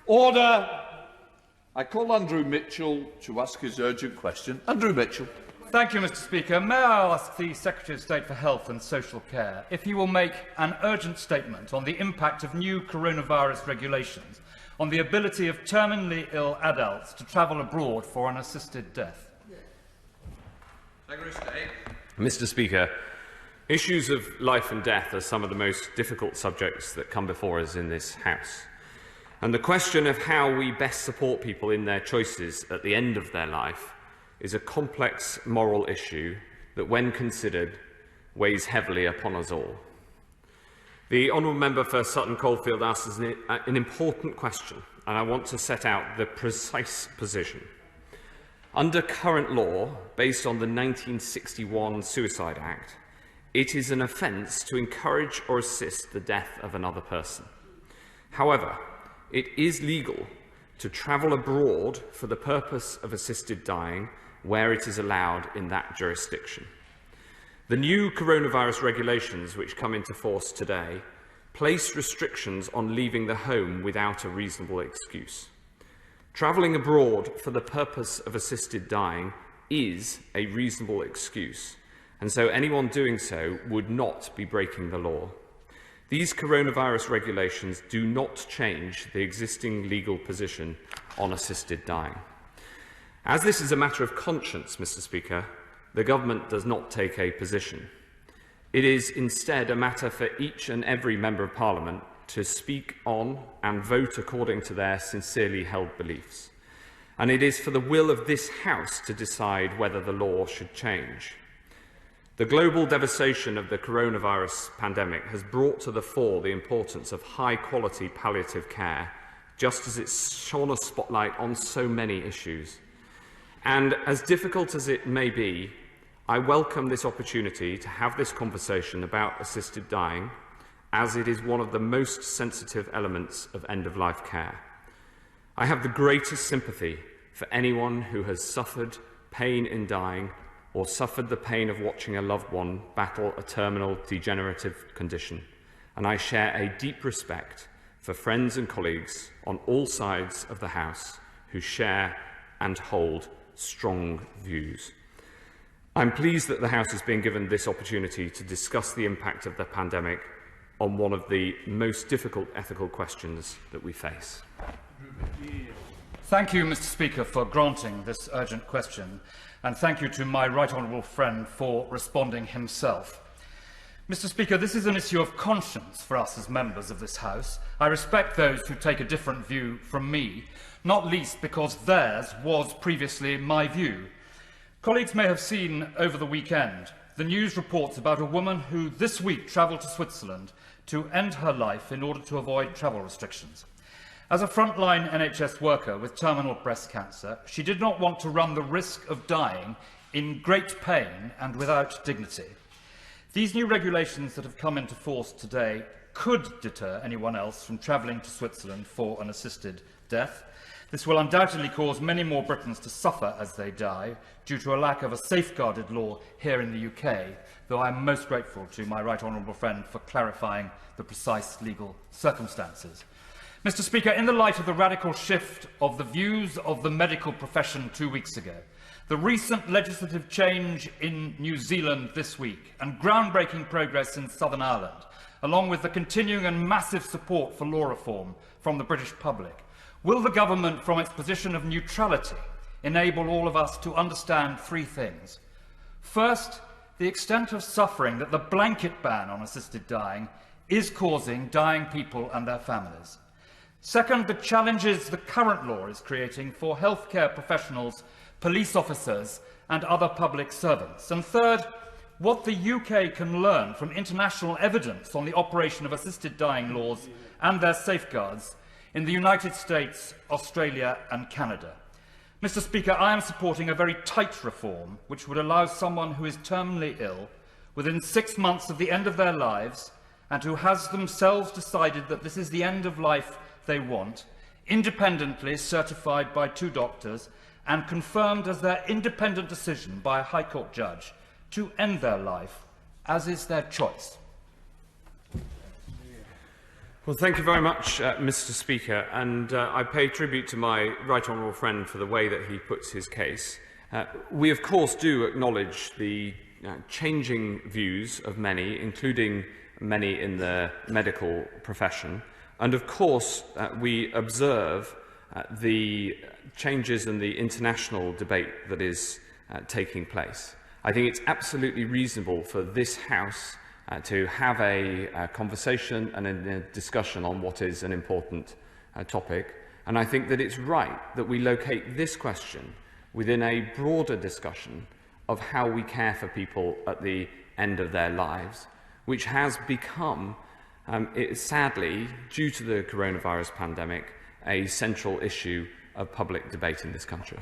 Order. I call Andrew Mitchell to ask his urgent question. Andrew Mitchell. Thank you, Mr. Speaker. May I ask the Secretary of State for Health and Social Care if he will make an urgent statement on the impact of new coronavirus regulations on the ability of terminally ill adults to travel abroad for an assisted death? Secretary of State. Mr. Speaker, issues of life and death are some of the most difficult subjects that come before us in this House. And the question of how we best support people in their choices at the end of their life is a complex moral issue that, when considered, weighs heavily upon us all. The honourable member for Sutton Coldfield asks an important question, and I want to set out the precise position. Under current law, based on the 1961 Suicide Act, it is an offence to encourage or assist the death of another person. However, it is legal to travel abroad for the purpose of assisted dying where it is allowed in that jurisdiction. The new coronavirus regulations, which come into force today, place restrictions on leaving the home without a reasonable excuse. Travelling abroad for the purpose of assisted dying is a reasonable excuse, and so anyone doing so would not be breaking the law. These coronavirus regulations do not change the existing legal position on assisted dying. As this is a matter of conscience, Mr. Speaker, the Government does not take a position. It is instead a matter for each and every Member of Parliament to speak on and vote according to their sincerely held beliefs. And it is for the will of this House to decide whether the law should change. The global devastation of the coronavirus pandemic has brought to the fore the importance of high-quality palliative care, just as it's shone a spotlight on so many issues. And as difficult as it may be, I welcome this opportunity to have this conversation about assisted dying, as it is one of the most sensitive elements of end-of-life care. I have the greatest sympathy for anyone who has suffered pain in dying or suffered the pain of watching a loved one battle a terminal degenerative condition, and I share a deep respect for friends and colleagues on all sides of the House who share and hold strong views. I'm pleased that the House has been given this opportunity to discuss the impact of the pandemic on one of the most difficult ethical questions that we face. Thank you, Mr. Speaker, for granting this urgent question, and thank you to my right honourable friend for responding himself. Mr. Speaker, this is an issue of conscience for us as members of this House. I respect those who take a different view from me, not least because theirs was previously my view. Colleagues may have seen over the weekend the news reports about a woman who this week travelled to Switzerland to end her life in order to avoid travel restrictions. As a frontline NHS worker with terminal breast cancer, she did not want to run the risk of dying in great pain and without dignity. These new regulations that have come into force today could deter anyone else from travelling to Switzerland for an assisted death. This will undoubtedly cause many more Britons to suffer as they die due to a lack of a safeguarded law here in the UK, though I am most grateful to my right honourable friend for clarifying the precise legal circumstances. Mr. Speaker, in the light of the radical shift of the views of the medical profession 2 weeks ago, the recent legislative change in New Zealand this week, and groundbreaking progress in Southern Ireland, along with the continuing and massive support for law reform from the British public, will the government, from its position of neutrality, enable all of us to understand three things? First, the extent of suffering that the blanket ban on assisted dying is causing dying people and their families. Second, the challenges the current law is creating for healthcare professionals, police officers and other public servants. And third, what the UK can learn from international evidence on the operation of assisted dying laws and their safeguards in the United States, Australia and Canada. Mr. Speaker, I am supporting a very tight reform which would allow someone who is terminally ill within 6 months of the end of their lives and who has themselves decided that this is the end of life they want, independently certified by 2 doctors and confirmed as their independent decision by a High Court judge to end their life, as is their choice. Well, thank you very much, Mr. Speaker, and I pay tribute to my right honourable friend for the way that he puts his case. We, of course, do acknowledge the changing views of many, including many in the medical profession, and, of course, we observe the changes in the international debate that is taking place. I think it's absolutely reasonable for this House to have a conversation and a discussion on what is an important topic. And I think that it's right that we locate this question within a broader discussion of how we care for people at the end of their lives, which has become, sadly, due to the coronavirus pandemic, a central issue of public debate in this country.